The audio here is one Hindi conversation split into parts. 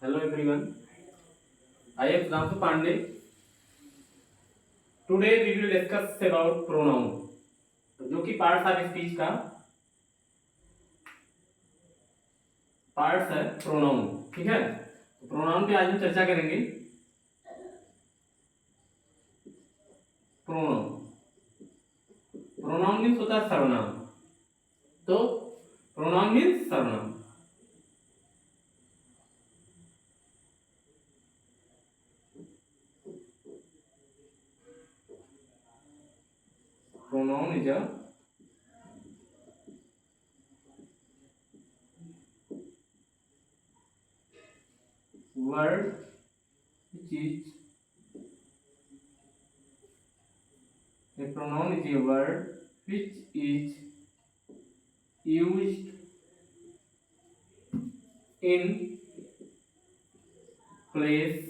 Hello everyone, I am Sudhanshu Pandey. Today we will discuss about pronoun, जो कि पार्ट्स ऑफ स्पीच का पार्ट्स है प्रोनाउन। ठीक है, तो प्रोनाउन पे आज हम चर्चा करेंगे। प्रोनाउन प्रोनाउन मीन्स होता है सर्वनाम। तो प्रोनाउन मीन्स सर्वनाम। Pronoun is a word which is a pronoun is a word which is used in place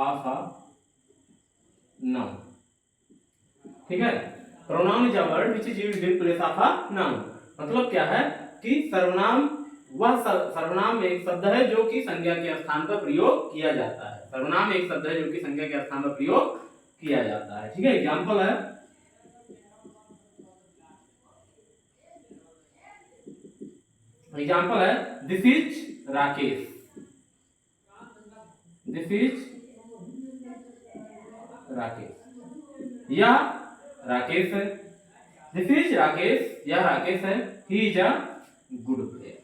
of a noun। ठीक है, pronoun is a word which is used in place of a noun. मतलब क्या है कि सर्वनाम वह सर्वनाम एक शब्द है जो कि संज्ञा के स्थान पर प्रयोग किया जाता है। सर्वनाम एक शब्द है जो कि संज्ञा के स्थान पर प्रयोग किया जाता है। ठीक है, एग्जांपल है this is Rakesh. This is Rakesh, यह राकेश है। दिस इज राकेश, यह राकेश है। He is a good player.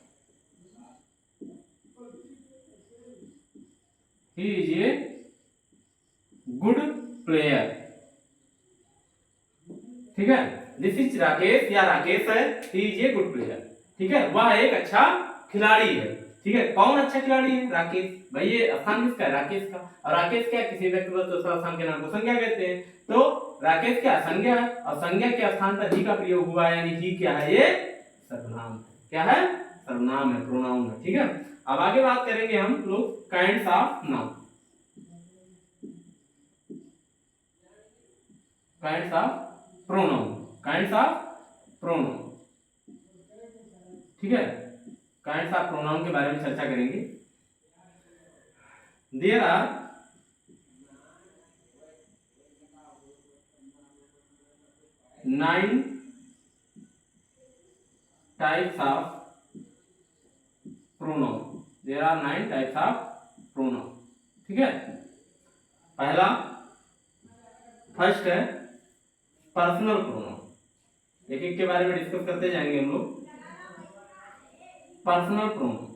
He is a good player. ठीक है, दिस इज राकेश, यह राकेश है। He is a good player. ठीक है, वह एक अच्छा खिलाड़ी है। ठीक है, कौन अच्छा खिलाड़ी है? राकेश। भाई ये स्थान किसका है? राकेश का। और राकेश क्या किसी व्यक्ति वस्तु स्थान के नाम को संज्ञा कहते हैं। तो राकेश क्या संज्ञा है, और संज्ञा के स्थान पर ही का प्रयोग हुआ है, यानी ही क्या है? ये सर्वनाम है। क्या है? सर्वनाम है, प्रोनाउन है। ठीक है, अब आगे बात करेंगे हम लोग kinds of noun. Kinds of pronoun. Kinds of pronoun. ठीक है, काइंड्स ऑफ प्रोनाउन के बारे में चर्चा करेंगे। There are 9 types of pronoun। There are 9 types of pronoun। ठीक है, पहला फर्स्ट है पर्सनल प्रोनाउन। एक एक के बारे में डिस्कस करते जाएंगे हम लोग। Personal pronoun.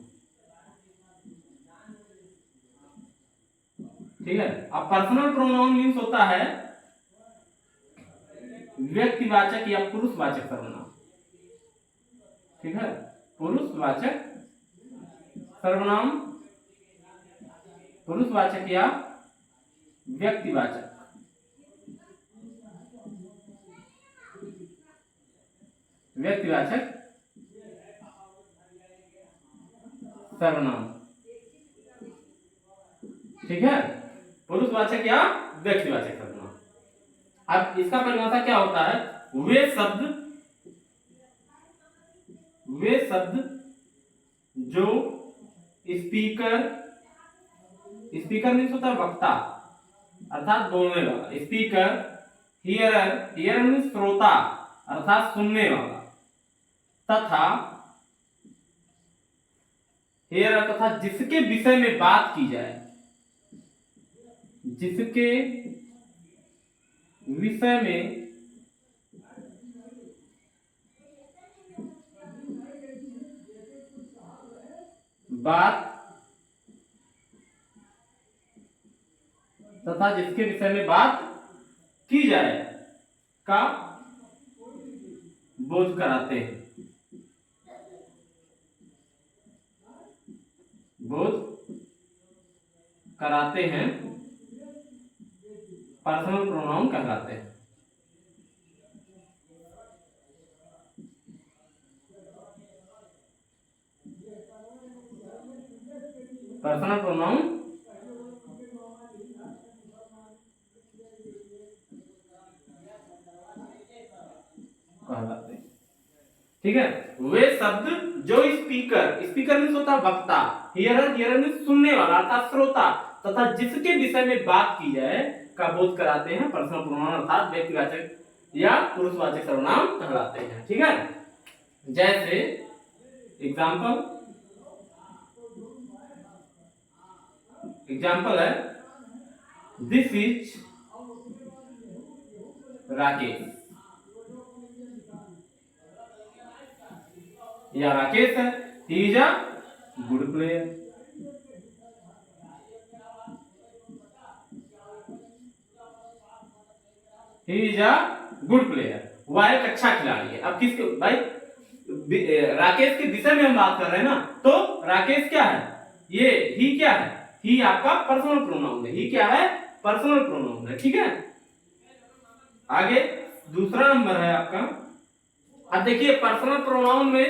ठीक है, अब पर्सनल प्रोनाउन मीन्स होता है व्यक्तिवाचक या पुरुषवाचक सर्वनाम। ठीक है, पुरुषवाचक सर्वनाम, पुरुषवाचक या व्यक्तिवाचक। व्यक्तिवाचक सर्वनाम। ठीक है, पुरुषवाचक या व्यक्तिवाचक सर्वनाम। अब इसका परिभाषा क्या होता है? वे शब्द जो स्पीकर मीन्स होता है वक्ता अर्थात बोलने वाला। स्पीकर, हियरर मीन्स श्रोता अर्थात सुनने वाला, तथा हियरर तथा जिसके विषय में बात की जाए। जिसके विषय में बात तथा जिसके विषय में बात की जाए का बोध कराते हैं। बोध कराते हैं, पर्सनल प्रोनाउन कहलाते हैं। पर्सनल प्रोनाउन कहलाते हैं। ठीक है, वे शब्द जो स्पीकर, स्पीकर मीन्स होता है वक्ता, हियरर, हियरर मीन्स सुनने वाला अर्थात श्रोता, तथा जिसके विषय में बात की जाए का बोध कराते हैं पर्सनल प्रोनाउन अर्थात व्यक्तिवाचक या पुरुषवाचक सर्वनाम कहलाते हैं। ठीक है, जैसे एग्जाम्पल है दिस इज राकेश, या राकेश है, he is a good player. He is a good player, वह एक अच्छा खिलाड़ी है। अब किसके भाई राकेश के विषय में हम बात कर रहे हैं ना, तो राकेश क्या है, ये ही क्या है, ही आपका पर्सनल प्रोनाउन है, ही क्या है, पर्सनल प्रोनाउन है। ठीक है, आगे दूसरा नंबर है आपका। अब देखिए पर्सनल प्रोनाउन में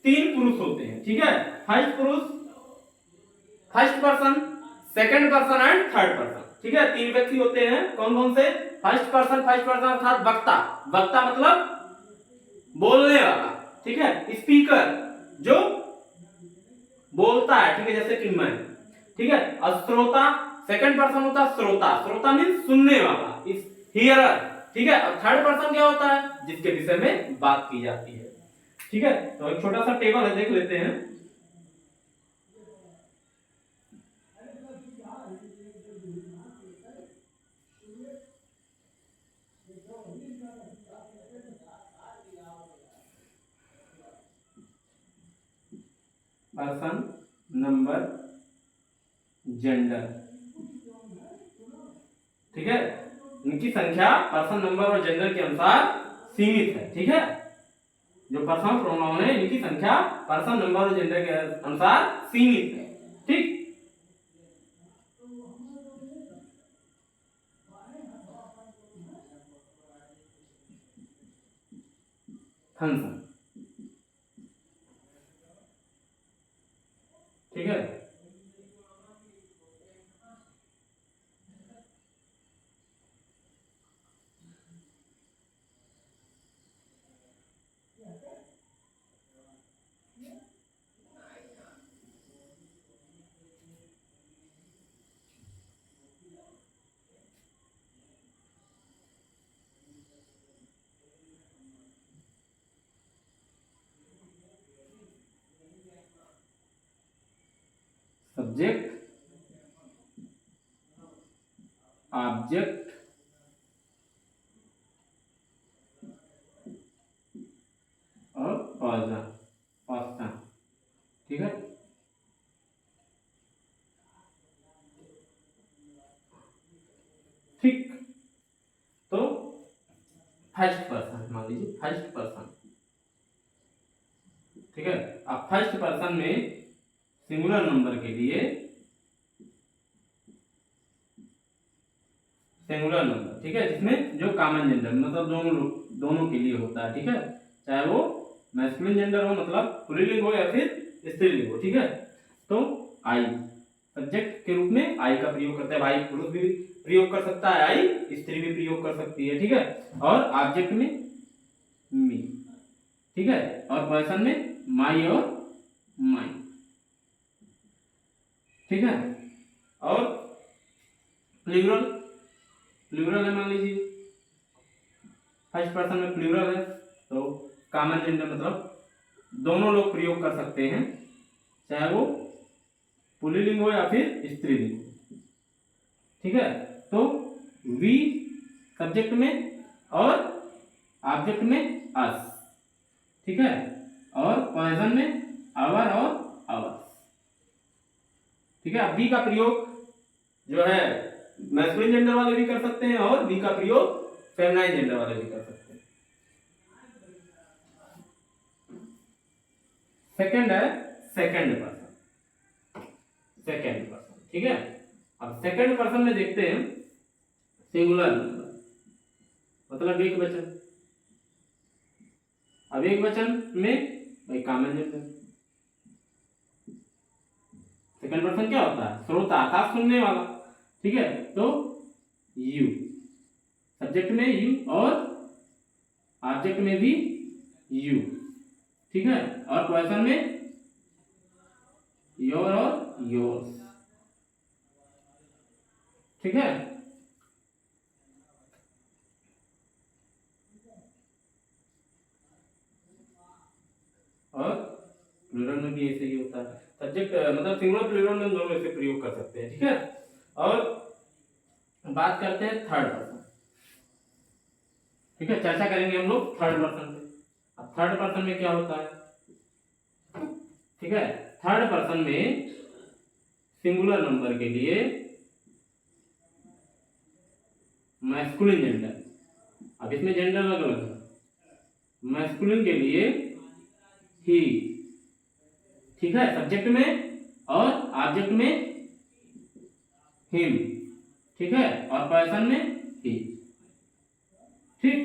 3 पुरुष होते हैं। ठीक है, फर्स्ट पुरुष, first person, second person and third person. ठीक है, 3 व्यक्ति होते हैं। कौन कौन से, फर्स्ट पर्सन अर्थात वक्ता, वक्ता मतलब बोलने वाला। ठीक है, स्पीकर जो बोलता है, ठीक है, जैसे कि मैं। ठीक है, और श्रोता, सेकंड पर्सन होता है श्रोता, श्रोता मीन्स सुनने वाला, हियरर। ठीक है, और थर्ड पर्सन क्या होता है, जिसके विषय में बात की जाती है। ठीक है, तो एक छोटा सा टेबल है, देख लेते हैं। Person, number, gender. ठीक है, इनकी संख्या पर्सन, नंबर और जेंडर के अनुसार सीमित है। ठीक है, जो पर्सनल प्रोनाउन है इनकी संख्या पर्सन, नंबर और जेंडर के अनुसार सीमित है। ठीक, फंक्शन। ठीक है, सब्जेक्ट, ऑब्जेक्ट, और पर्सन। ठीक है, ठीक, तो फर्स्ट पर्सन मान लीजिए, फर्स्ट पर्सन। ठीक है, अब फर्स्ट पर्सन में सिंगुलर नंबर के लिए सिंगुलर नंबर, ठीक है, जिसमें जो कॉमन जेंडर मतलब दोनों के लिए होता है। ठीक है, चाहे वो मैस्कुलिन जेंडर हो मतलब पुल्लिंग हो या फिर स्त्रीलिंग हो। ठीक है, तो आई सब्जेक्ट के रूप में आई का प्रयोग करता है, भाई पुरुष भी प्रयोग कर सकता है, आई स्त्री भी प्रयोग कर सकती है। ठीक है, और ऑब्जेक्ट में मी। ठीक है, और पर्सन में माई और माई। ठीक है, और प्लूरल, प्लूरल है मान लीजिए, फर्स्ट पर्सन में प्लूरल है, तो कॉमन जेंडर मतलब दोनों लोग प्रयोग कर सकते हैं, चाहे वो पुल्लिंग हो या फिर स्त्रीलिंग हो। ठीक है, तो वी सब्जेक्ट में और ऑब्जेक्ट में अस। ठीक है, और पर्सन में आवर और आवर्स। ठीक है, अब वी का प्रयोग जो है मैस्कुलिन जेंडर वाले भी कर सकते हैं और वी का प्रयोग फेमिनाइन जेंडर वाले भी कर सकते हैं। सेकंड है सेकंड पर्सन, सेकंड पर्सन। ठीक है, अब सेकंड पर्सन में देखते हैं सिंगुलर नंबर मतलब एक वचन। अब एक वचन में भाई कॉमन जेंडर। सेकंड पर्सन क्या होता है, श्रोता अर्थात सुनने वाला। ठीक है, तो यू सब्जेक्ट में यू और ऑब्जेक्ट में भी यू। ठीक है, और पर्सन में योर और योर्स, ठीक है। और प्लूरल में भी ऐसे ही होता है, सब्जेक्ट मतलब सिंगुलर प्लूरल में दोनों में से प्रयोग कर सकते हैं, ठीक है। और बात करते हैं थर्ड पर्सन, ठीक है, चर्चा करेंगे हम लोग थर्ड पर्सन पे। अब थर्ड पर्सन में क्या होता है, ठीक है। थर्ड पर्सन में सिंगुलर नंबर के लिए मैस्कुलिन जेंडर, अब इसमें जेंडर अलग अलग है। मैस्कुलिन के लिए ही, ठीक है, सब्जेक्ट में, और ऑब्जेक्ट में हिम, ठीक है, और पर्सन में ही, ठीक,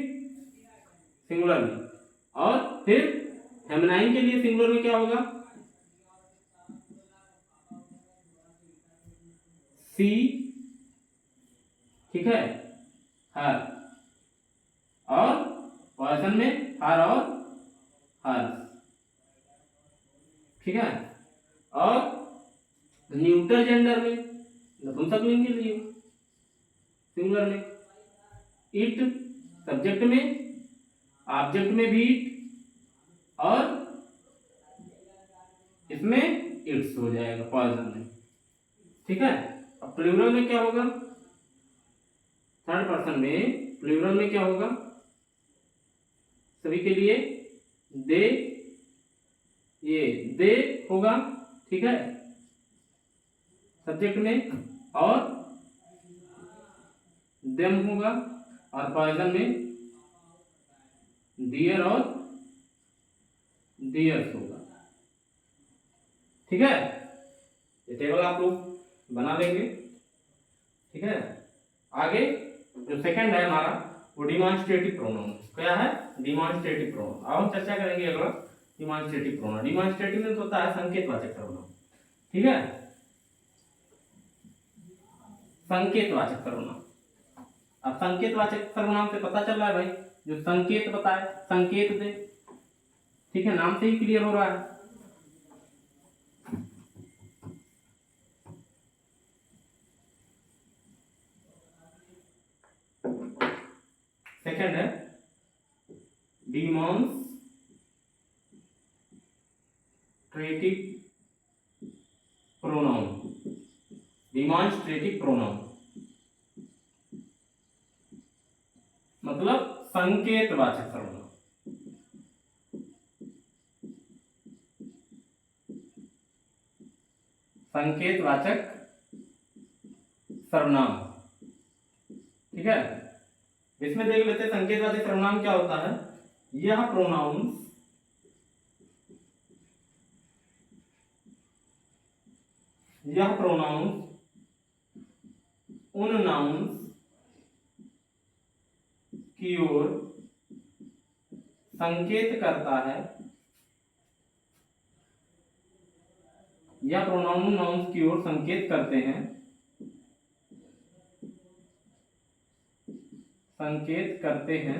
सिंगुलर में। और फिर फेमिनाइन के लिए सिंगुलर में क्या होगा, सी, ठीक है, हर, और पर्सन में हर और हर, ठीक है। और न्यूट्रल जेंडर में नपुंसकलिंग के लिए सिंगुलर में इट, सब्जेक्ट में, ऑब्जेक्ट में भी इट, और इसमें इट्स हो जाएगा पर्सन में, ठीक है। अब प्लूरल में क्या होगा, थर्ड पर्सन में प्लूरल में क्या होगा, सभी के लिए दे, ये दे होगा, ठीक है, सब्जेक्ट में, और देम होगा, और पर्सन में दियर और दियर्स होगा, ठीक है। ये टेबल आप लोग बना लेंगे, ठीक है। आगे जो सेकंड है हमारा वो डिमॉन्स्ट्रेटिव प्रोनाउन, क्या है, डिमॉन्स्ट्रेटिव प्रोनाउन। अब हम चर्चा करेंगे अगला डिमॉन्स्ट्रेटिव प्रोनाउन। डिमॉन्स्ट्रेटिव में होता है संकेतवाचक सर्वनाम, ठीक है, संकेतवाचक सर्वनाम। अब संकेतवाचक सर्वनाम से पता चल रहा है भाई, जो संकेत बताए, संकेत दे, ठीक है, नाम से ही क्लियर हो रहा है। सेकंड है डिमॉन्स्ट्रेटिव प्रोनाउन, डिमॉन्स्ट्रेटिव प्रोनाउन मतलब संकेतवाचक सर्वनाम, संकेतवाचक सर्वनाम, ठीक है। इसमें देख लेते हैं संकेतवाचक सर्वनाम क्या होता है। यह प्रोनाउंस उन नाउन्स की ओर संकेत करता है, यह प्रोनाउन उन नाउन्स की ओर संकेत करते हैं, संकेत करते हैं,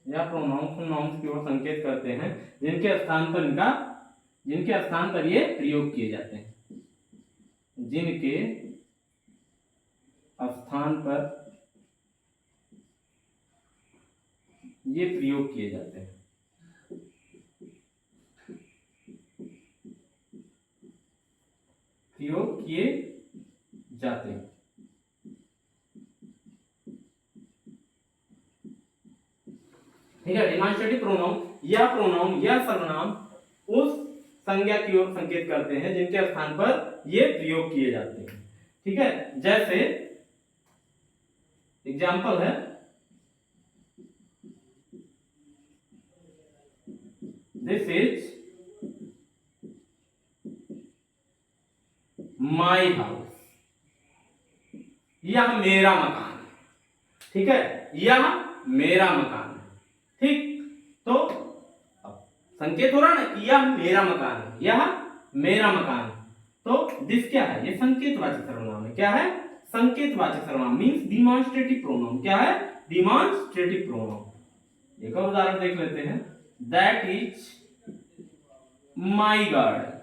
या प्रोनाउंस उन नाउन्स की ओर संकेत करते हैं जिनके स्थान पर ये प्रयोग किए जाते हैं, जिनके स्थान पर ये प्रयोग किए जाते हैं। प्रयोग किए जाते हैं, ठीक है। डिमॉन्स्ट्रेटिव प्रोनाउन, यह सर्वनाम उस संज्ञा की ओर संकेत करते हैं जिनके स्थान पर ये प्रयोग किए जाते हैं, ठीक है। जैसे एग्जाम्पल है, दिस इज माई हाउस, यह मेरा मकान है, ठीक है, यह मेरा मकान है, ठीक। तो संकेत हो रहा ना कि यह मेरा मकान है, यह मेरा मकान है। तो दिस क्या है, ये संकेतवाचक सर्वनाम है। क्या है, संकेतवाचक सर्वनाम मींस डिमॉन्स्ट्रेटिव प्रोनाउन। क्या है, डिमॉन्स्ट्रेटिव प्रोनाउन। एक और उदाहरण देख लेते हैं, that is my garden,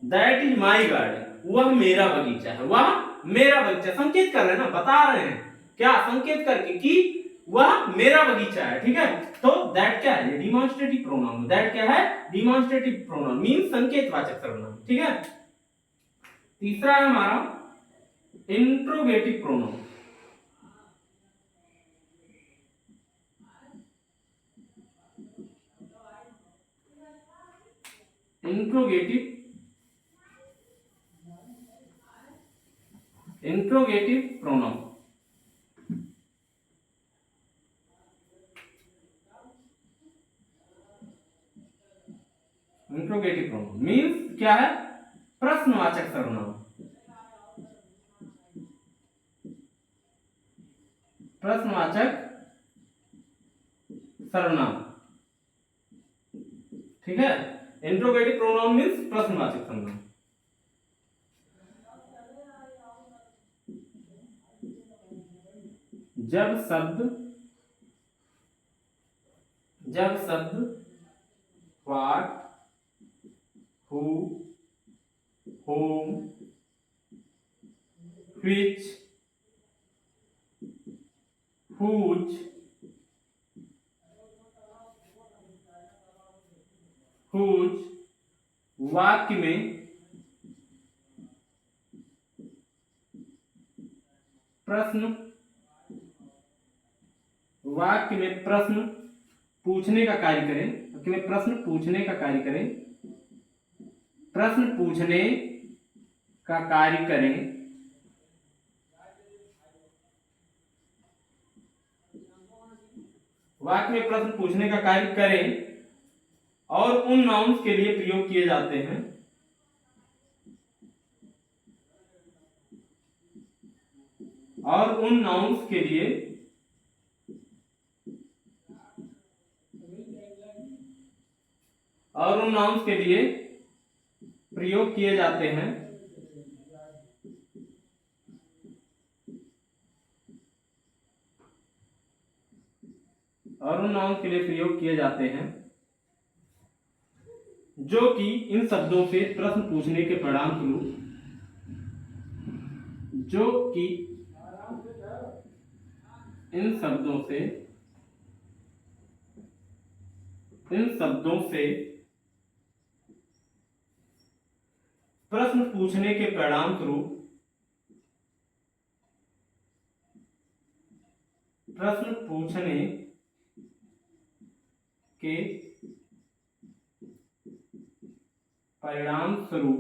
that is my garden, वह मेरा बगीचा है, वह मेरा बगीचा, संकेत कर रहे हैं ना, बता रहे हैं क्या, संकेत करके कि वह मेरा बगीचा है, ठीक है। तो दैट क्या है, डिमॉन्स्ट्रेटिव प्रोनाउन, दैट क्या है, डिमॉन्स्ट्रेटिव प्रोनाउन मींस संकेतवाचक सर्वनाम, ठीक है। तीसरा है हमारा interrogative pronoun, interrogative pronoun, interrogative pronoun means क्या है, प्रश्नवाचक सर्वनाम, प्रश्नवाचक सर्वनाम, ठीक है। इंट्रोगेटिव प्रोनाउन मींस प्रश्नवाचक सर्वनाम। जब शब्द what, who, whom, which, whose, वाक्य में प्रश्न, वाक्य में प्रश्न पूछने का कार्य करें, वाक्य में प्रश्न पूछने का कार्य करें, प्रश्न पूछने का कार्य करें, वाक्य में प्रश्न पूछने का कार्य करें और उन नाउन्स के लिए प्रयोग किए जाते हैं, और उन नाउन्स के लिए प्रयोग किए जाते हैं, और उन नाउन्स के लिए प्रयोग किए जाते हैं जो कि इन शब्दों से प्रश्न पूछने के परिणाम स्वरूप, जो कि इन शब्दों से प्रश्न पूछने के परिणाम स्वरूप, प्रश्न पूछने के परिणाम स्वरूप,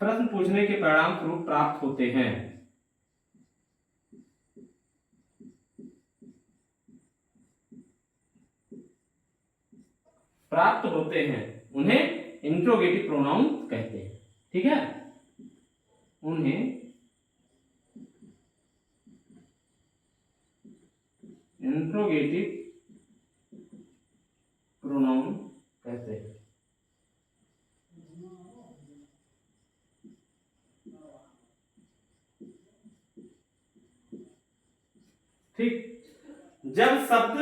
प्रश्न पूछने के परिणाम स्वरूप प्राप्त होते हैं, प्राप्त होते हैं, उन्हें इंट्रोगेटिव प्रोनाउन कहते हैं, ठीक है। उन्हें इंट्रोगेटिव प्रोनाउन कहते हैं। ठीक, जब शब्द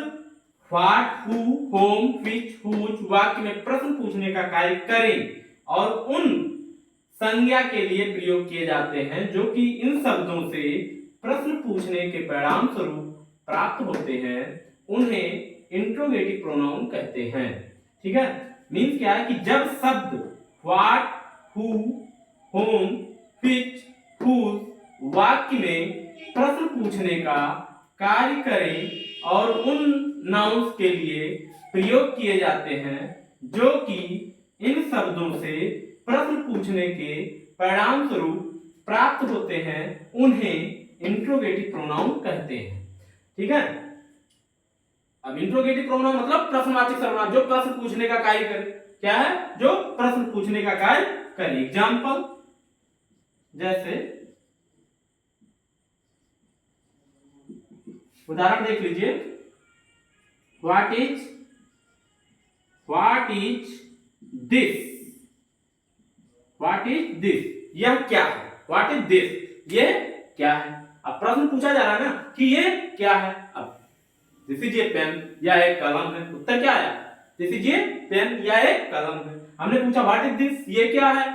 what, who, whom, which, whose वाक्य में प्रश्न पूछने का कार्य करें और उन संज्ञा के लिए प्रयोग किए जाते हैं जो कि इन शब्दों से प्रश्न पूछने के परिणाम स्वरूप प्राप्त होते हैं, उन्हें इंट्रोगेटिव प्रोनाउन कहते हैं, ठीक है। मीन्स क्या है कि जब शब्द what, who, whom, which, whose वाक्य में प्रश्न पूछने का कार्य करें और उन नाउन्स के लिए प्रयोग किए जाते हैं जो कि इन शब्दों से प्रश्न पूछने के परिणाम स्वरूप प्राप्त होते हैं, उन्हें इंट्रोगेटिव प्रोनाउन कहते हैं, ठीक है। अब इंट्रोगेटिव प्रोनाउन मतलब प्रश्नवाचक सर्वनाम जो प्रश्न पूछने का कार्य करे, क्या है, जो प्रश्न पूछने का कार्य करे। एग्जाम्पल जैसे उदाहरण देख लीजिए, what is this, what is this, यह क्या है, व्हाट इज दिस, ये क्या है। अब प्रश्न पूछा जा रहा है ना कि ये क्या है। अब दिस इज ए पेन या एक कलम है। उत्तर क्या आया? दिस इज ए पेन या एक कलम है। हमने पूछा व्हाट इज दिस, ये क्या है,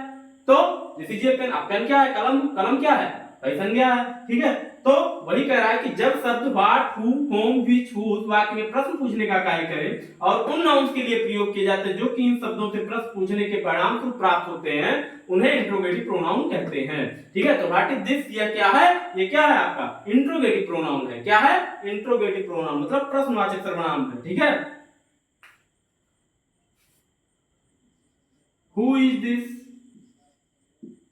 तो दिस इज ए पेन। अब पेन क्या है? कलम। कलम क्या है भाई? संज्ञा है। ठीक है, तो वही कह रहा है कि जब शब्द what, who, whom, which, whose वाक्य में प्रश्न पूछने का कार्य करे और उन नाउन्स के लिए प्रयोग किए जाते हैं जो कि इन शब्दों से प्रश्न पूछने के परिणाम स्वरूप प्राप्त होते हैं, उन्हें इंट्रोगेटिव प्रोनाउन कहते हैं। ठीक है, तो व्हाट इज दिस, ये क्या है? ये क्या है आपका इंट्रोगेटिव प्रोनाउन है। क्या है? इंट्रोगेटिव प्रोनाउन मतलब प्रश्नवाचक सर्वनाम है। ठीक है, who is this,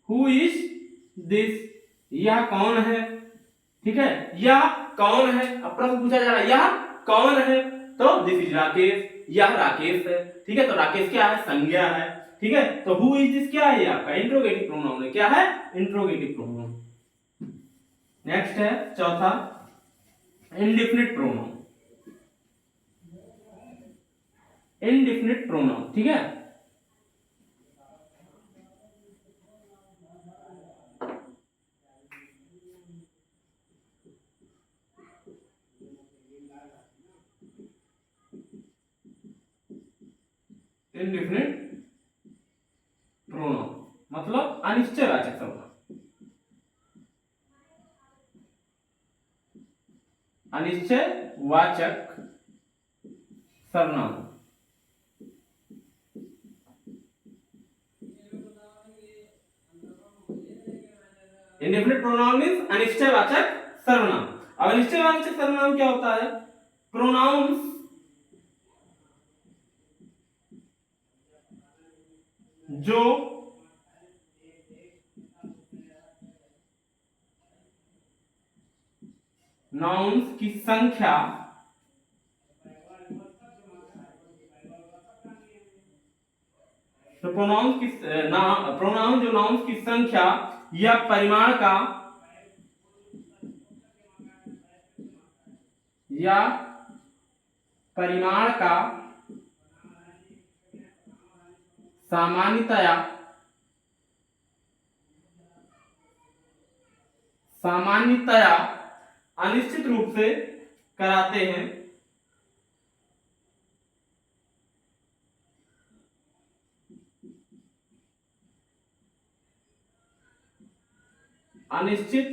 who is this, यह कौन है। ठीक है, यह कौन है। अब प्रश्न पूछा जा रहा है यह कौन है, तो दिस इज राकेश, यह राकेश है। ठीक है, तो राकेश क्या है? संज्ञा है। ठीक है, तो हु इज दिस क्या है? आपका इंट्रोगेटिव प्रोनाउन है। क्या है? Interrogative pronoun. नेक्स्ट है चौथा, इंडेफिनिट प्रोनाउन। इंडेफिनिट प्रोनाउन, ठीक है, इंडेफिनिट प्रोनाउन मतलब अनिश्चयवाचक सर्वनाम। अनिश्चयवाचक सर्वनाम। इंडेफिनिट प्रोनाउन मींस अनिश्चयवाचक सर्वनाम। अब अनिश्चयवाचक सर्वनाम क्या होता है? प्रोनाउंस जो नाउन्स की संख्या तो प्रोनाउन जो नाउन्स की संख्या या परिमाण का सामान्यतया अनिश्चित रूप से कराते हैं। अनिश्चित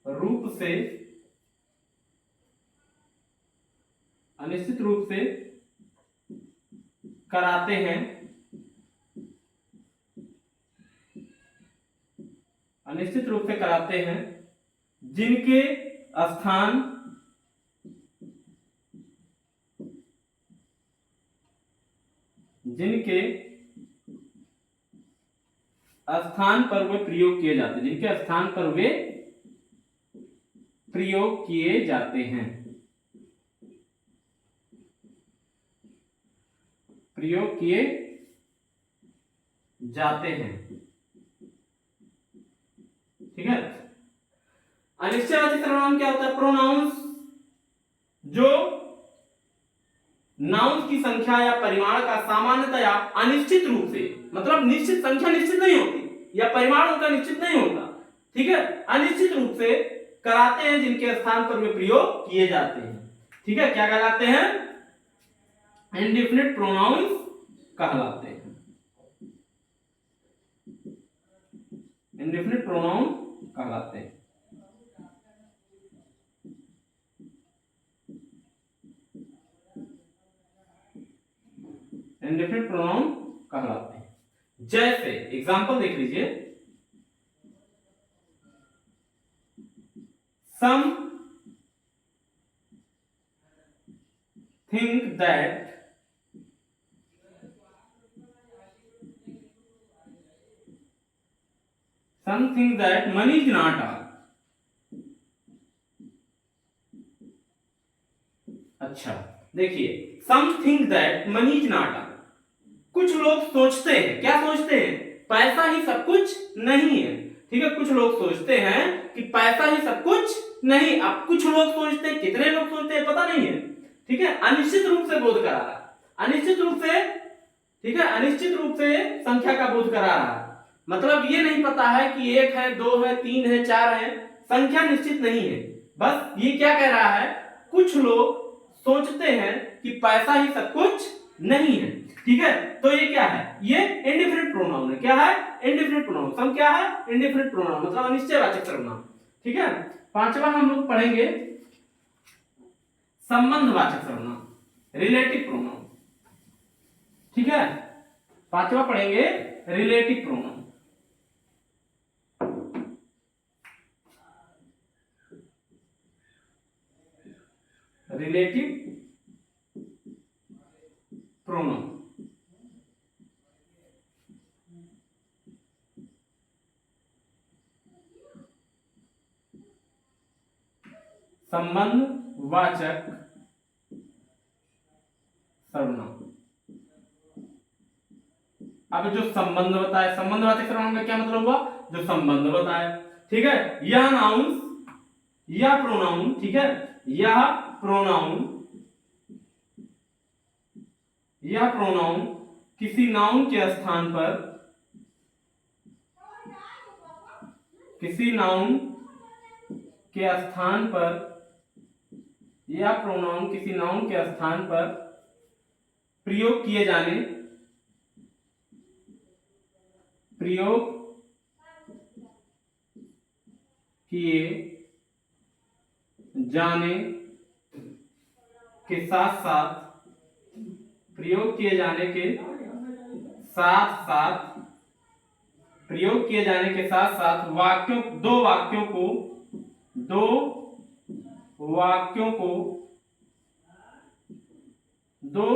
रूप से कराते हैं। अनिश्चित रूप से कराते हैं जिनके स्थान पर वे प्रयोग किए जाते हैं। जिनके स्थान पर वे प्रयोग किए जाते हैं। प्रयोग किए जाते हैं। ठीक है, अनिश्चयवाचक सर्वनाम क्या होता है? प्रोनाउंस जो नाउन्स की संख्या या परिमाण का सामान्यतया अनिश्चित रूप से, मतलब निश्चित संख्या निश्चित नहीं होती या परिमाण उनका निश्चित नहीं होता, ठीक है, अनिश्चित रूप से कराते हैं जिनके स्थान पर वे प्रयोग किए जाते हैं। ठीक है, क्या कहलाते हैं? इंडेफिनिट प्रोनाउंस कहलाते हैं। इंडेफिनिट प्रोनाउन कहलाते हैं। इंडेफिनिट प्रोनाउन कहलाते हैं। जैसे एग्जांपल देख लीजिए, some think that money is not all। अच्छा देखिए, some think that money is not all। कुछ लोग सोचते हैं, क्या सोचते हैं? पैसा ही सब कुछ नहीं है। ठीक है, कुछ लोग सोचते हैं कि पैसा ही सब कुछ नहीं। अब कुछ लोग सोचते हैं, कितने लोग सोचते हैं पता नहीं है। ठीक है, अनिश्चित रूप से बोध करा रहा है। अनिश्चित रूप से, ठीक है, अनिश्चित रूप से संख्या का बोध करा रहा है। मतलब ये नहीं पता है कि 1 है, 2 है, 3 है, 4 है, संख्या निश्चित नहीं है। बस ये क्या कह रहा है? कुछ लोग सोचते हैं कि पैसा ही सब कुछ नहीं है, ठीक है। तो ये क्या है, ये इंडिफिनिट प्रोनाउन है। क्या है, इंडिफिनिट प्रोनाउन। सम क्या है, इंडिफिनिट प्रोनाउन मतलब अनिश्चयवाचक सर्वनाम, ठीक है। पांचवा हम लोग पढ़ेंगे संबंधवाचक सर्वनाम, रिलेटिव प्रोनाउन, ठीक है। पांचवा पढ़ेंगे रिलेटिव प्रोनाउन। रिलेटिव प्रोनाउन संबंधवाचक सर्वनाम। अब जो संबंध बताए, संबंधवाचक सर्वनाम का क्या मतलब हुआ, जो संबंध बताया, ठीक है। यह नाउन, यह प्रोनाउन, ठीक है, यह प्रोनाउन, यह प्रोनाउन किसी नाउन के स्थान पर, किसी नाउन के स्थान पर, यह प्रोनाउन किसी नाउन के स्थान पर प्रयोग किए जाने, प्रयोग किए जाने के साथ साथ, प्रयोग किए जाने के साथ साथ, प्रयोग किए जाने के साथ साथ वाक्यों, दो वाक्यों को, दो वाक्यों को, दो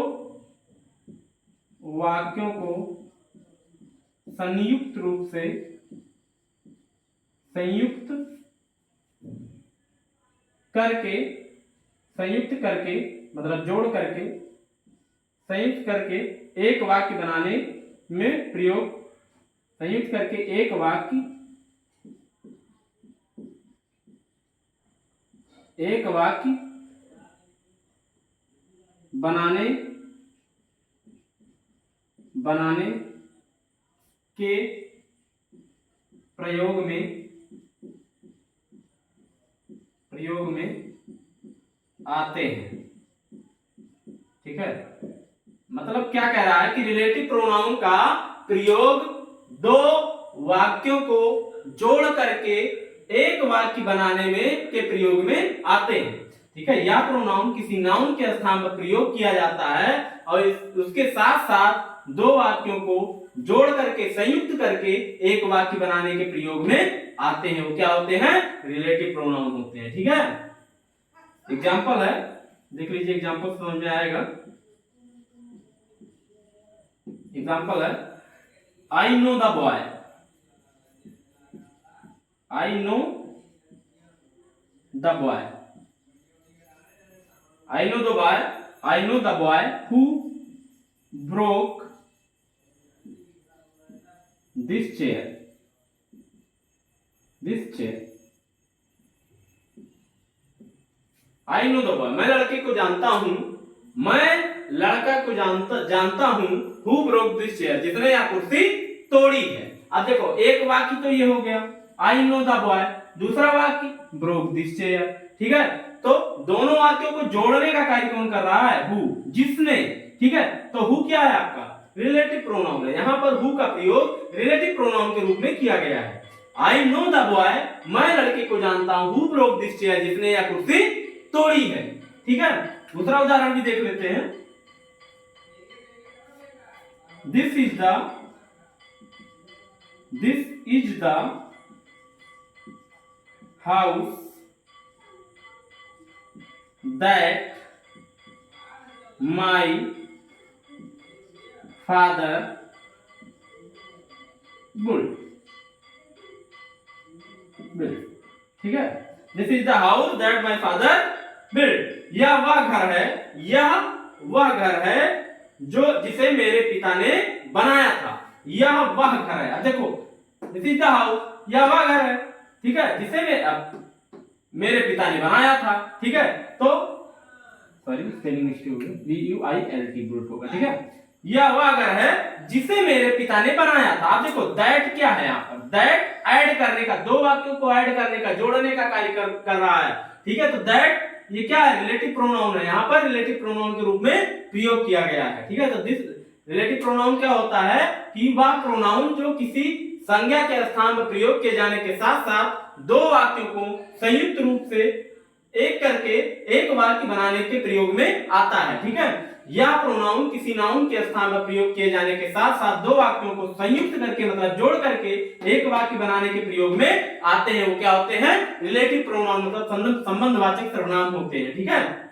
वाक्यों को संयुक्त रूप से, संयुक्त करके, संयुक्त करके मतलब जोड़ करके, संयुक्त करके एक वाक्य बनाने में प्रयोग, संयुक्त करके एक वाक्य, एक वाक्य बनाने, बनाने के प्रयोग में, प्रयोग में आते हैं, ठीक है। मतलब क्या कह रहा है कि रिलेटिव प्रोनाउन का प्रयोग दो वाक्यों को जोड़ करके एक वाक्य बनाने में के प्रयोग में आते हैं, ठीक है। यह प्रोनाउन किसी नाउन के स्थान पर प्रयोग किया जाता है और उसके साथ साथ दो वाक्यों को जोड़ करके, संयुक्त करके एक वाक्य बनाने के प्रयोग में आते हैं। वो क्या होते हैं, रिलेटिव प्रोनाउन होते हैं, ठीक है। एग्जाम्पल है, देख लीजिए, एग्जाम्पल समझ में आएगा। एग्जाम्पल है, I know the boy, I know the boy, I know the boy, I know the boy who broke this chair, this chair. I know the boy, मैं लड़के को जानता हूं, मैं लड़का को जानता हूं, हु ब्रोक दिस चेयर, जिसने यह कुर्सी तोड़ी है। अब देखो, एक वाक्य तो ये हो गया आई नो द बॉय, दूसरा वाक्य ब्रोक दिस चेयर, ठीक है। तो दोनों वाक्यों को जोड़ने का कार्य कौन कर रहा है, हु, जिसने, ठीक है। तो हु क्या है आपका, रिलेटिव प्रोनाउन है। यहां पर हु का प्रयोग रिलेटिव प्रोनाउन के रूप में किया गया है। आई नो द बॉय, मैं लड़के को जानता हूं, हु ब्रोक दिस चेयर, जिसने यह कुर्सी तोड़ी है, ठीक है। दूसरा उदाहरण भी देख लेते हैं। This is the house that my father built, ठीक है। This is the house that my father build, यह वह घर है, यह वह घर है जो जिसे मेरे पिता ने बनाया था, यह वह घर है। अब देखो, दिस इज द हाउस, यह वह घर है, ठीक है, जिसे मेरे पिता ने बनाया था, ठीक है। तो सॉरी, स्पेलिंग मिस्टेक हो गई, VUILT बुल्ड होगा, ठीक है। यह वह घर है जिसे मेरे पिता ने बनाया था। अब देखो, दैट क्या है यहाँ पर, दैट ऐड करने का, दो वाक्यों को ऐड करने का, जोड़ने का कार्य कर रहा है, ठीक है। तो दैट ये क्या है, रिलेटिव प्रोनाउन है, यहाँ पर रिलेटिव प्रोनाउन के रूप में प्रयोग किया गया है। ठीक है, तो दिस रिलेटिव प्रोनाउन क्या होता है कि वह प्रोनाउन जो किसी संज्ञा के स्थान पर प्रयोग किए जाने के साथ साथ दो वाक्यों को संयुक्त रूप से एक करके एक वाक्य बनाने के प्रयोग में आता है। ठीक है, यह प्रोनाउन किसी नाउन के स्थान पर प्रयोग किए जाने के साथ साथ दो वाक्यों को संयुक्त करके मतलब जोड़ करके एक वाक्य बनाने के प्रयोग में आते हैं। वो क्या होते हैं, रिलेटिव प्रोनाउन, मतलब संबंधवाचक सर्वनाम होते हैं। ठीक है,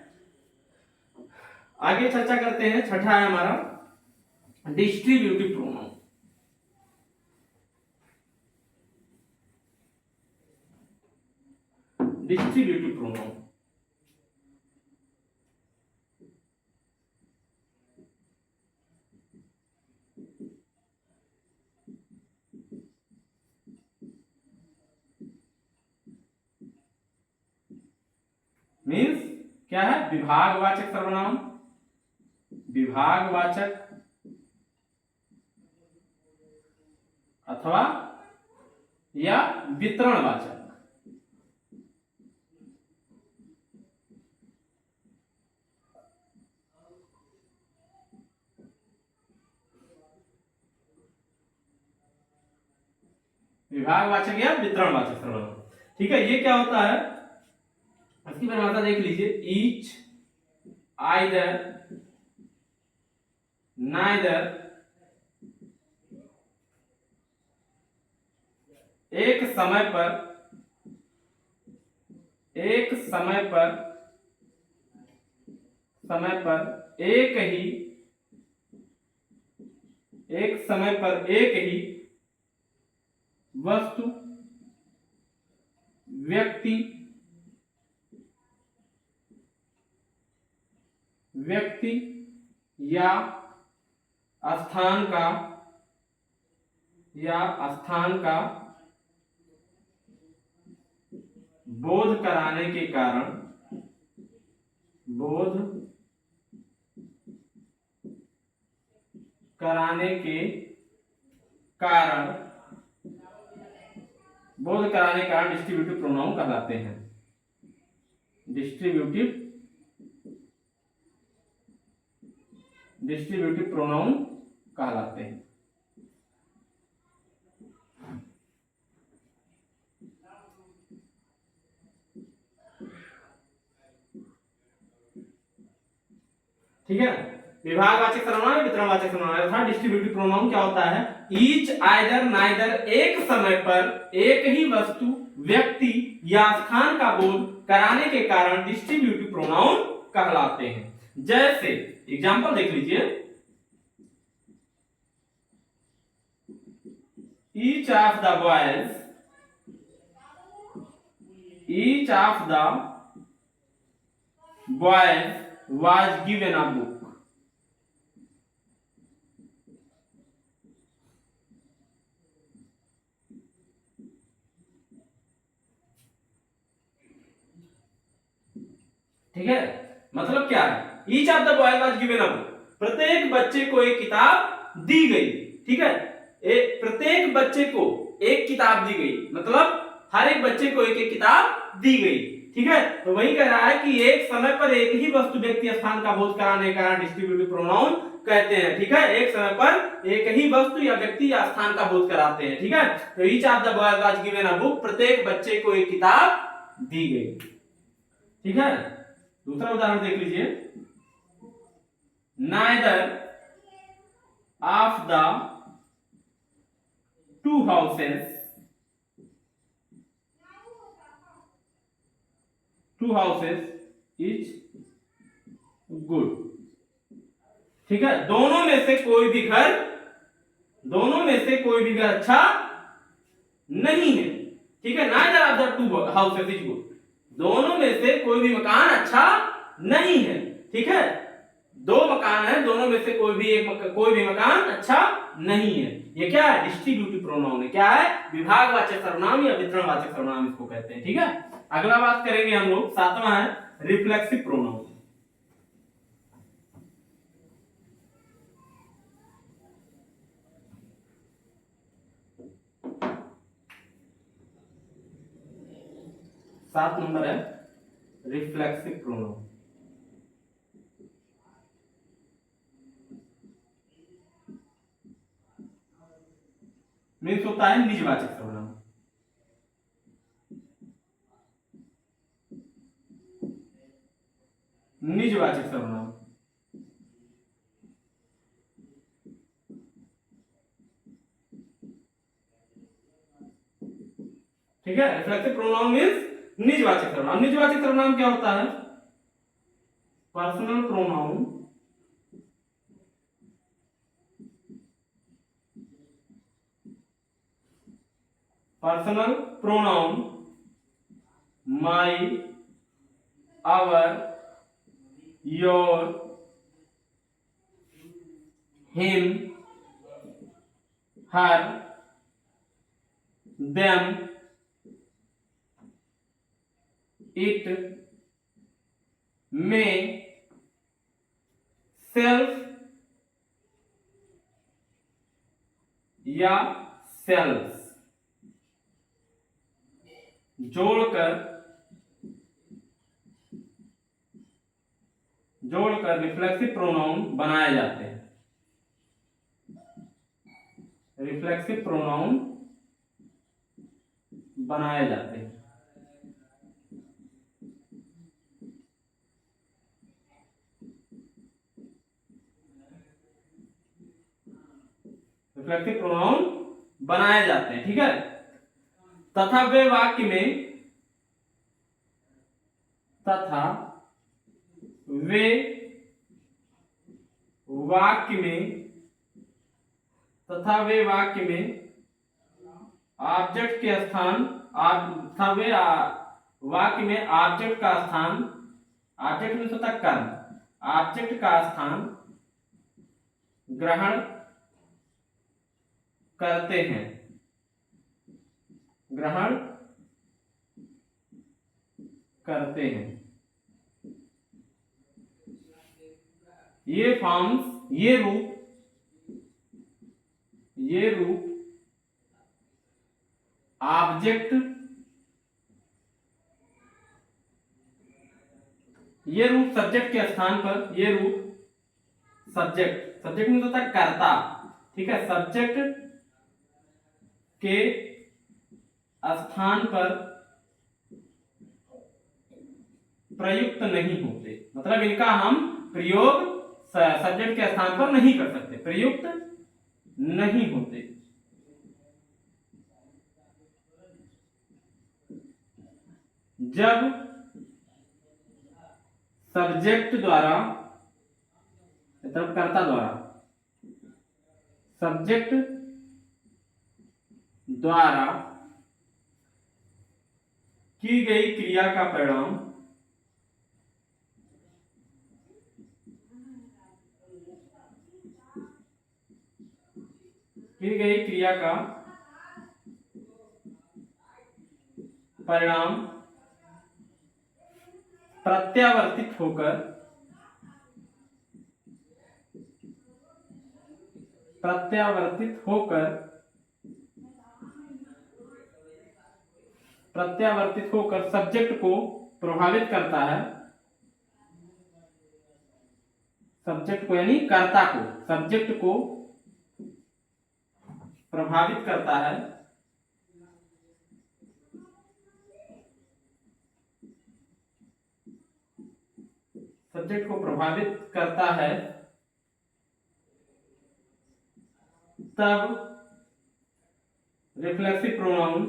आगे चर्चा करते हैं। छठा है हमारा distributive pronoun. Distributive pronoun means क्या है, विभागवाचक सर्वनाम, विभागवाचक अथवा या वितरणवाचक। विभागवाचक या वितरणवाचक सर्वनाम। ठीक है, ये क्या होता है, इसकी परिभाषा देख लीजिए। ईच, आइदर, नाइदर, एक समय पर एक ही वस्तु, व्यक्ति या स्थान का बोध कराने के कारण डिस्ट्रीब्यूटिव प्रोनाउन कहलाते हैं। डिस्ट्रीब्यूटिव प्रोनाउन कहलाते हैं। ठीक है, विभागवाचक सर्वनाम या वितरणवाचक सर्वनाम अर्थात डिस्ट्रीब्यूटिव प्रोनाउन क्या होता है, ईच, आइदर, नाइदर, एक समय पर एक ही वस्तु, व्यक्ति या स्थान का बोध कराने के कारण डिस्ट्रीब्यूटिव प्रोनाउन कहलाते हैं। जैसे एग्जांपल देख लीजिए, each of the boys was given a book। ठीक है, मतलब क्या है, each of the boys was given a book, प्रत्येक बच्चे को एक किताब दी गई। ठीक है, प्रत्येक बच्चे को एक किताब दी गई, मतलब हर एक बच्चे को एक एक किताब दी गई। ठीक है, तो वही कह रहा है कि एक समय पर एक ही वस्तु, व्यक्ति, स्थान का बोध कराने के कारण डिस्ट्रीब्यूटिव प्रोनाउन कहते हैं। ठीक है, एक समय पर एक ही वस्तु या व्यक्ति या स्थान का बोध कराते हैं। ठीक है, तो each of the boys was given a book, प्रत्येक बच्चे को एक किताब दी गई। ठीक है, दूसरा उदाहरण देख लीजिए, neither of the two houses is good. ठीक है, दोनों में से कोई भी घर अच्छा नहीं है। ठीक है, neither of the two houses is good, दोनों में से कोई भी मकान अच्छा नहीं है। ठीक है, दो मकान है, दोनों में से कोई भी मकान अच्छा नहीं है। ये क्या है, डिस्ट्रीब्यूटिव प्रोनाउन है। क्या है, विभागवाचक सर्वनाम या वितरणवाचक सर्वनाम इसको कहते हैं। ठीक है, अगला बात करेंगे हम लोग, सातवां है रिफ्लेक्सिव प्रोनाउन। सात नंबर है रिफ्लेक्सिव प्रोनाउन। मीन्स होता है निजवाचक सर्वनाम। निजवाचक सर्वनाम। ठीक है, रिफ्लेक्सिव प्रोनाउन मीन्स निजवाचक सर्वनाम। निजवाचक सर्वनाम क्या होता है? Personal pronoun, personal pronoun my, our, your, him, her, them, it, मे, सेल्फ या सेल्फ्स जोड़कर रिफ्लेक्सिव प्रोनाउन बनाए जाते हैं। रिफ्लेक्सिव प्रोनाउन बनाए जाते हैं। रिफ्लेक्सिव प्रोनाउन बनाए जाते हैं। ठीक है, तथा वे वाक्य में, तथा वे वाक्य में, तथा वे वाक्य में ऑब्जेक्ट के स्थान, तथा वे वाक्य में ऑब्जेक्ट का स्थान, ऑब्जेक्ट में होता कर्म, ऑब्जेक्ट का स्थान ग्रहण करते हैं, ग्रहण करते हैं। ये फॉर्म्स, ये रूप ऑब्जेक्ट, ये रूप सब्जेक्ट के स्थान पर, ये रूप सब्जेक्ट में होता है कर्ता। ठीक है, सब्जेक्ट के स्थान पर प्रयुक्त नहीं होते, मतलब इनका हम प्रयोग सब्जेक्ट के स्थान पर नहीं कर सकते, प्रयुक्त नहीं होते। जब सब्जेक्ट द्वारा, मतलब कर्ता द्वारा, सब्जेक्ट द्वारा की गई क्रिया का परिणाम की गई क्रिया का परिणाम प्रत्यावर्तित होकर, प्रत्यावर्तित होकर सब्जेक्ट को प्रभावित करता है, सब्जेक्ट को यानी कर्ता को, सब्जेक्ट को प्रभावित करता है, सब्जेक्ट को प्रभावित करता है, तब रिफ्लेक्सिव प्रोनाउन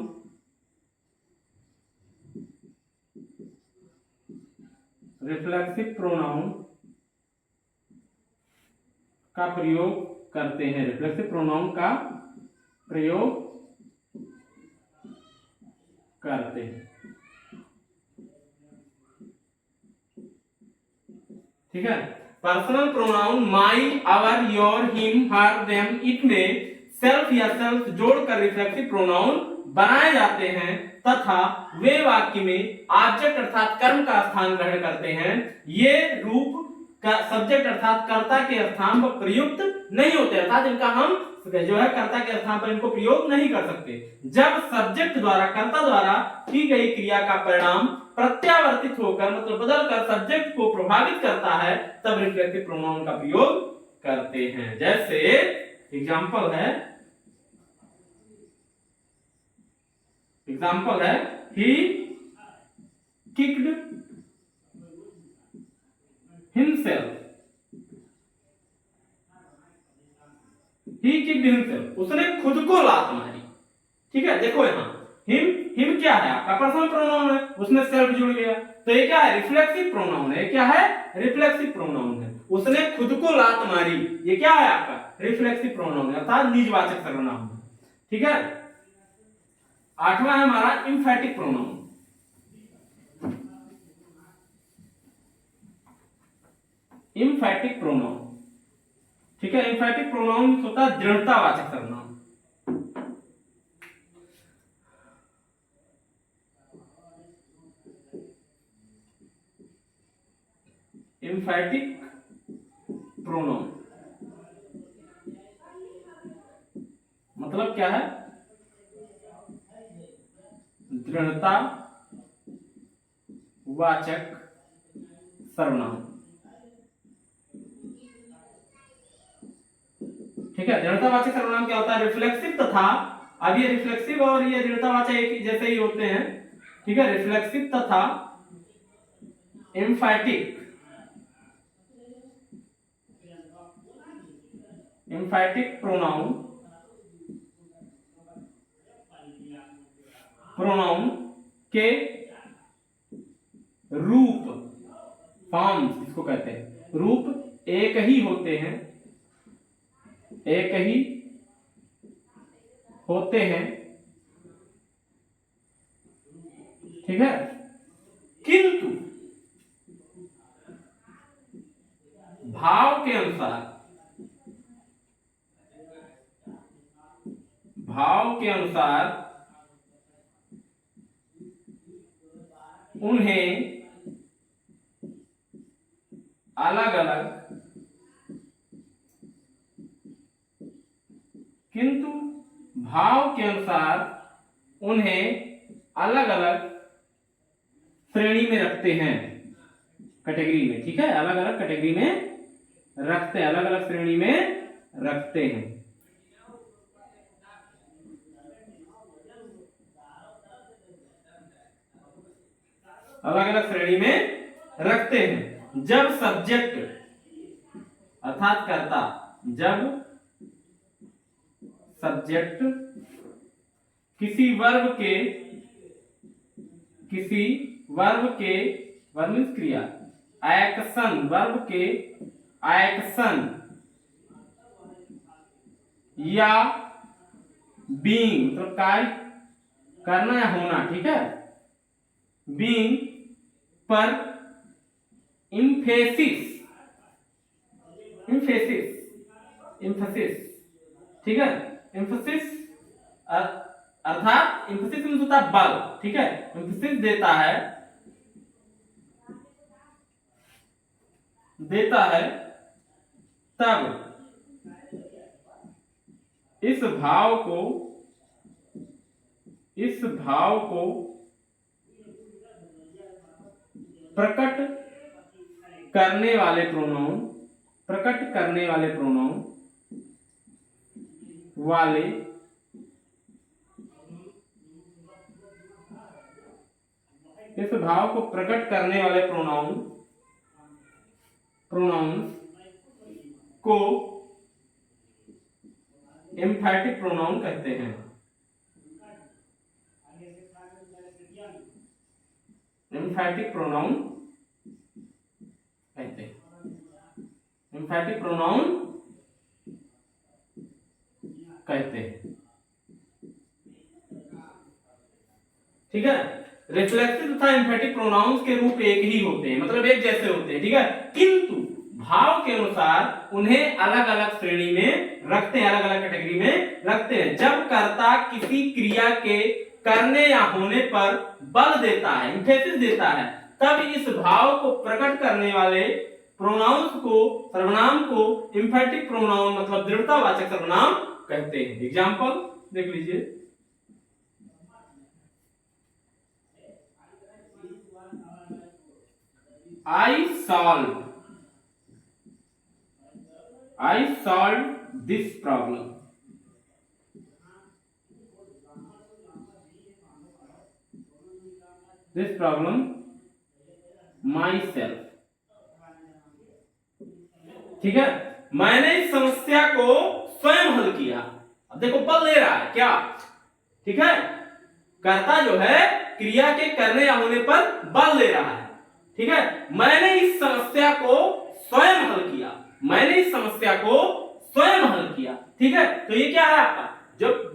का प्रयोग करते हैं, रिफ्लेक्सिव प्रोनाउन का प्रयोग करते हैं। ठीक है, personal pronoun my, our, your, him, her, them, it में सेल्फ या सेल्फ जोड़कर रिफ्लेक्सिव प्रोनाउन बनाए जाते हैं तथा वे वाक्य में ऑब्जेक्ट अर्थात कर्म का स्थान ग्रहण करते हैं। ये रूप का सब्जेक्ट अर्थात कर्ता के स्थान पर प्रयुक्त नहीं होते, अर्थात इनका हम जो है कर्ता के स्थान पर इनको प्रयोग नहीं कर सकते। जब सब्जेक्ट द्वारा, कर्ता द्वारा की गई क्रिया का परिणाम प्रत्यावर्तित होकर मतलब बदलकर सब्जेक्ट को प्रभावित करता है, तब रिफ्लेक्सिव प्रोनाउन का प्रयोग करते हैं। जैसे एग्जाम्पल है he kicked himself, उसने खुद को लात मारी। ठीक है, देखो यहाँ हिम क्या है, आपका पर्सनल प्रोनाउन है, उसमें सेल्फ जुड़ गया, तो ये क्या है, रिफ्लेक्सिव प्रोनाउन है। क्या है, रिफ्लेक्सिव प्रोनाउन है। उसने खुद को लात मारी, ये क्या है आपका, रिफ्लेक्सिव प्रोनाउन है, अर्थात निजवाचक सर्वनाम है। ठीक है, आठवां है हमारा एम्फैटिक प्रोनाउन। एम्फैटिक प्रोनाउन, ठीक है, एम्फैटिक प्रोनाउन होता है दृढ़तावाचक सर्वनाम। एम्फैटिक प्रोनाउन मतलब क्या है, दृढ़ता वाचक सर्वनाम। ठीक है, दृढ़तावाचक सर्वनाम क्या होता है, रिफ्लेक्सिव तथा, अब ये रिफ्लेक्सिव और ये दृढ़तावाचक एक जैसे ही होते हैं। ठीक है, रिफ्लेक्सिव तथा एम्फैटिक प्रोनाउन के रूप, फॉर्म्स इसको कहते हैं, रूप एक ही होते हैं, ठीक है, किंतु भाव के अनुसार उन्हें अलग अलग, किंतु भाव के अनुसार उन्हें अलग अलग श्रेणी में रखते हैं, कैटेगरी में। ठीक है, अलग अलग कैटेगरी में रखते हैं, अलग अलग श्रेणी में रखते हैं। अलग अलग श्रेणी में रखते हैं जब सब्जेक्ट अर्थात कर्ता, जब सब्जेक्ट किसी वर्ब के वर्ब मीन्स क्रिया, एक्शन, वर्ब के एक्शन या बीइंग मतलब कार्य करना या होना, ठीक है, बीइंग पर इम्फेसिस, ठीक है, एम्फेसिस अर्थात एम्फेसिस मीन्स होता है बल। ठीक है, एम्फेसिस देता है तब इस भाव को प्रकट करने वाले प्रोनाउन वाले इस भाव को प्रकट करने वाले प्रोनाउंस को एम्फैटिक प्रोनाउन कहते हैं। एम्फैटिक प्रोनाउन कहते हैं, एम्फैटिक प्रोनाउन कहते हैं। ठीक है, रिफ्लेक्सिव तथा एम्फैटिक प्रोनाउंस के रूप एक ही होते हैं, मतलब एक जैसे होते हैं। ठीक है, किंतु भाव के अनुसार उन्हें अलग अलग श्रेणी में रखते हैं, अलग अलग कैटेगरी में रखते हैं। जब कर्ता किसी क्रिया के करने या होने पर बल देता है, एम्फेसिस देता है, तब इस भाव को प्रकट करने वाले प्रोनाउंस को, सर्वनाम को एम्फैटिक प्रोनाउन मतलब दृढ़तावाचक सर्वनाम कहते हैं। एग्जाम्पल देख लीजिए, I solve this problem. This problem my self. ठीक है, मैंने इस समस्या को स्वयं हल किया। अब देखो बल ले रहा है क्या, ठीक है, कर्ता जो है क्रिया के करने या होने पर बल ले रहा है। ठीक है, मैंने इस समस्या को स्वयं हल किया, मैंने इस समस्या को स्वयं हल किया। ठीक है, तो ये क्या है आपका, जब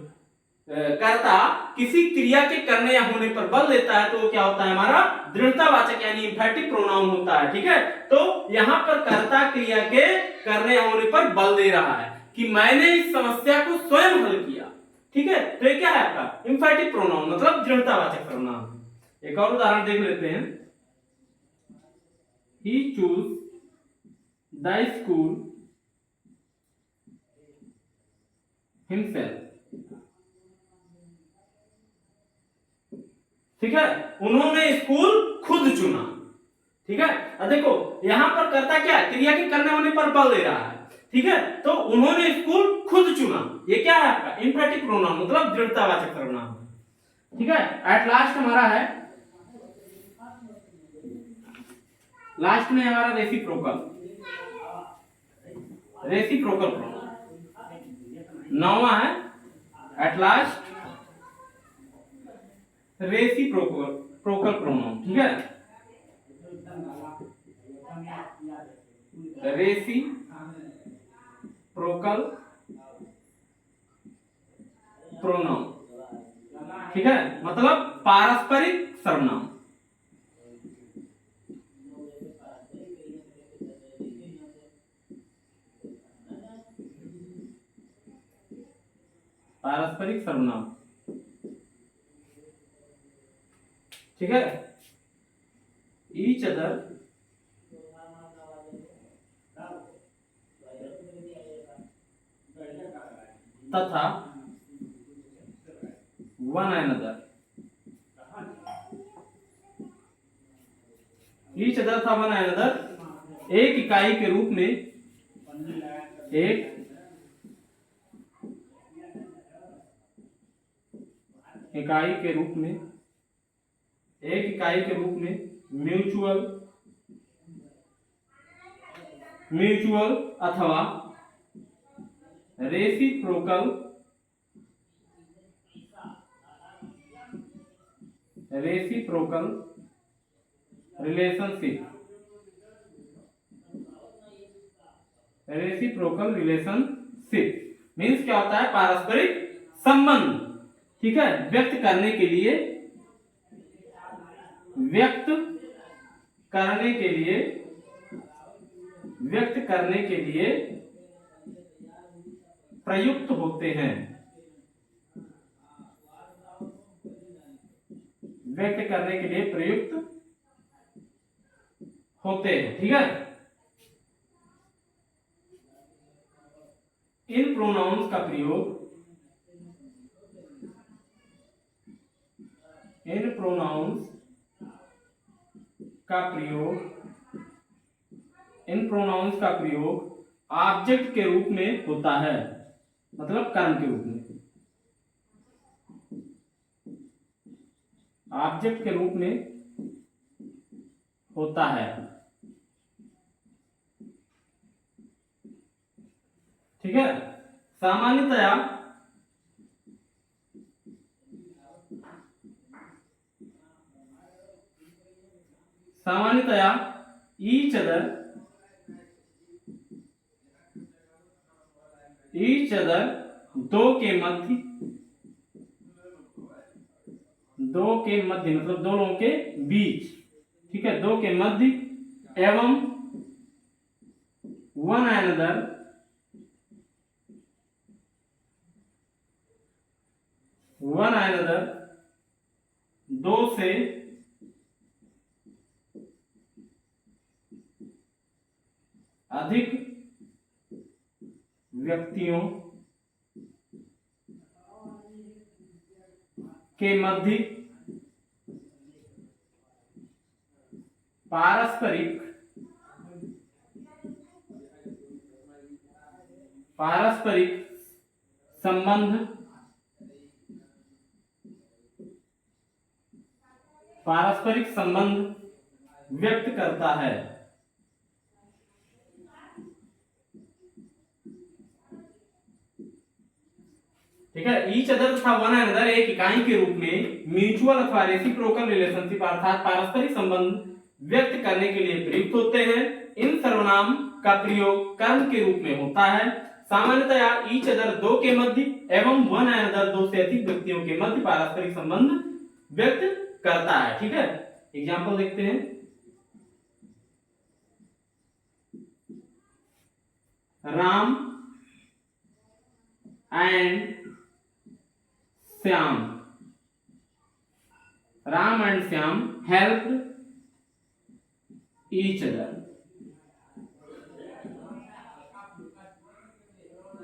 कर्ता किसी क्रिया के करने या होने पर बल लेता है तो वो क्या होता है, हमारा दृढ़तावाचक यानी इंफैटिक प्रोनाउन होता है। ठीक है, तो यहां पर कर्ता क्रिया के करने या होने पर बल दे रहा है कि मैंने इस समस्या को स्वयं हल किया। ठीक है, तो ये क्या है आपका इंफैटिक प्रोनाउन, मतलब दृढ़तावाचक प्रोनाउन। एक और उदाहरण देख लेते हैं, ही चूज द स्कूल हिमसेल्फ। ठीक है, उन्होंने स्कूल खुद चुना। ठीक है, अब देखो यहां पर कर्ता क्या है, क्रिया के करने होने पर बल दे रहा है। ठीक है, तो उन्होंने स्कूल खुद चुना, ये क्या है आपका इंफैटिक प्रोनाउन, मतलब दृढ़तावाचक प्रोनाउन। ठीक है, एट लास्ट हमारा है, लास्ट में हमारा रेसिप्रोकल प्रोनाउन। नौवां है एट लास्ट रेसिप्रोकल प्रोनाउन। ठीक है, रेसिप्रोकल प्रोनाउन। ठीक है, मतलब पारस्परिक सर्वनाम। पारस्परिक सर्वनाम। ठीक है, ईच अदर तथा वन अनदर। ईच अदर था वन अनदर एक इकाई के रूप में, एक इकाई के रूप में, एक इकाई के रूप में म्यूचुअल अथवा reciprocal relationship. Reciprocal relationship means क्या होता है, पारस्परिक संबंध। ठीक है, व्यक्त करने के लिए प्रयुक्त होते हैं, व्यक्त करने के लिए प्रयुक्त होते हैं। ठीक है, इन प्रोनाउंस का प्रयोग ऑब्जेक्ट के रूप में होता है, मतलब कर्म के रूप में, ऑब्जेक्ट के रूप में होता है। ठीक है, सामान्यतया ईच अदर दो के मध्य मतलब दो लोगों के बीच। ठीक है, दो के मध्य एवं वन अनदर दो से अधिक व्यक्तियों के मध्य पारस्परिक संबंध व्यक्त करता है। ठीक है, ईच अदर तथा वन अनदर एक इकाई के रूप में म्यूचुअल अथवा रेसिप्रोकल रिलेशनशिप अर्थात पारस्परिक संबंध व्यक्त करने के लिए प्रयुक्त होते हैं। इन सर्वनाम का प्रयोग कर्म के रूप में होता है। सामान्यतया ईच अदर दो के मध्य एवं वन अनदर दो से अधिक व्यक्तियों के मध्य पारस्परिक संबंध व्यक्त करता है। ठीक है, एग्जाम्पल देखते हैं। Ram and Shyam, Ram and Shyam helped each other.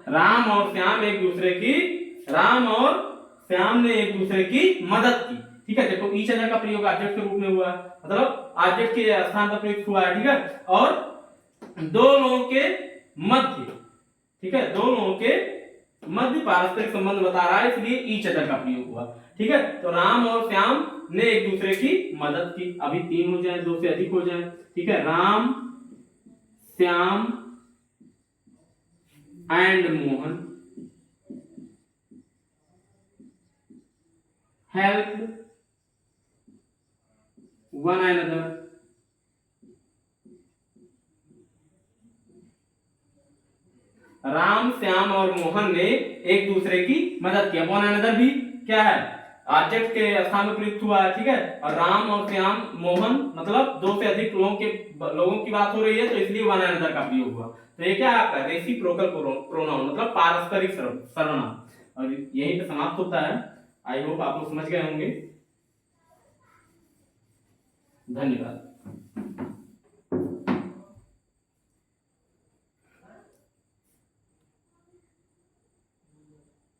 Ram और श्याम ने एक दूसरे की मदद की। ठीक है, देखो ईच अदर का प्रयोग ऑब्जेक्ट के रूप में हुआ, मतलब ऑब्जेक्ट के स्थान पर प्रयुक्त हुआ है। ठीक है, और दो लोगों के मध्य, ठीक है, दो लोगों के मध्य पारस्परिक संबंध बता रहा है, इसलिए ईच अदर का प्रयोग हुआ। ठीक है, तो राम और श्याम ने एक दूसरे की मदद की। अभी 3 हो जाए, 2 से अधिक हो जाए। ठीक है, Ram, Shyam and Mohan help one another. Ram, Shyam और मोहन ने एक दूसरे की मदद किया। वन अनदर भी क्या है, ऑब्जेक्ट के स्थान में प्रयुक्त हुआ है। ठीक है, और राम और श्याम, मोहन मतलब 2 से अधिक लोगों की बात हो रही है, तो इसलिए वन अनदर का प्रयोग हुआ। तो ये क्या है आपका रेसिप्रोकल प्रोनाउन, मतलब पारस्परिक सर्वनाम। और यहीं पे समाप्त होता है। आई होप आप लोग समझ गए होंगे। धन्यवाद।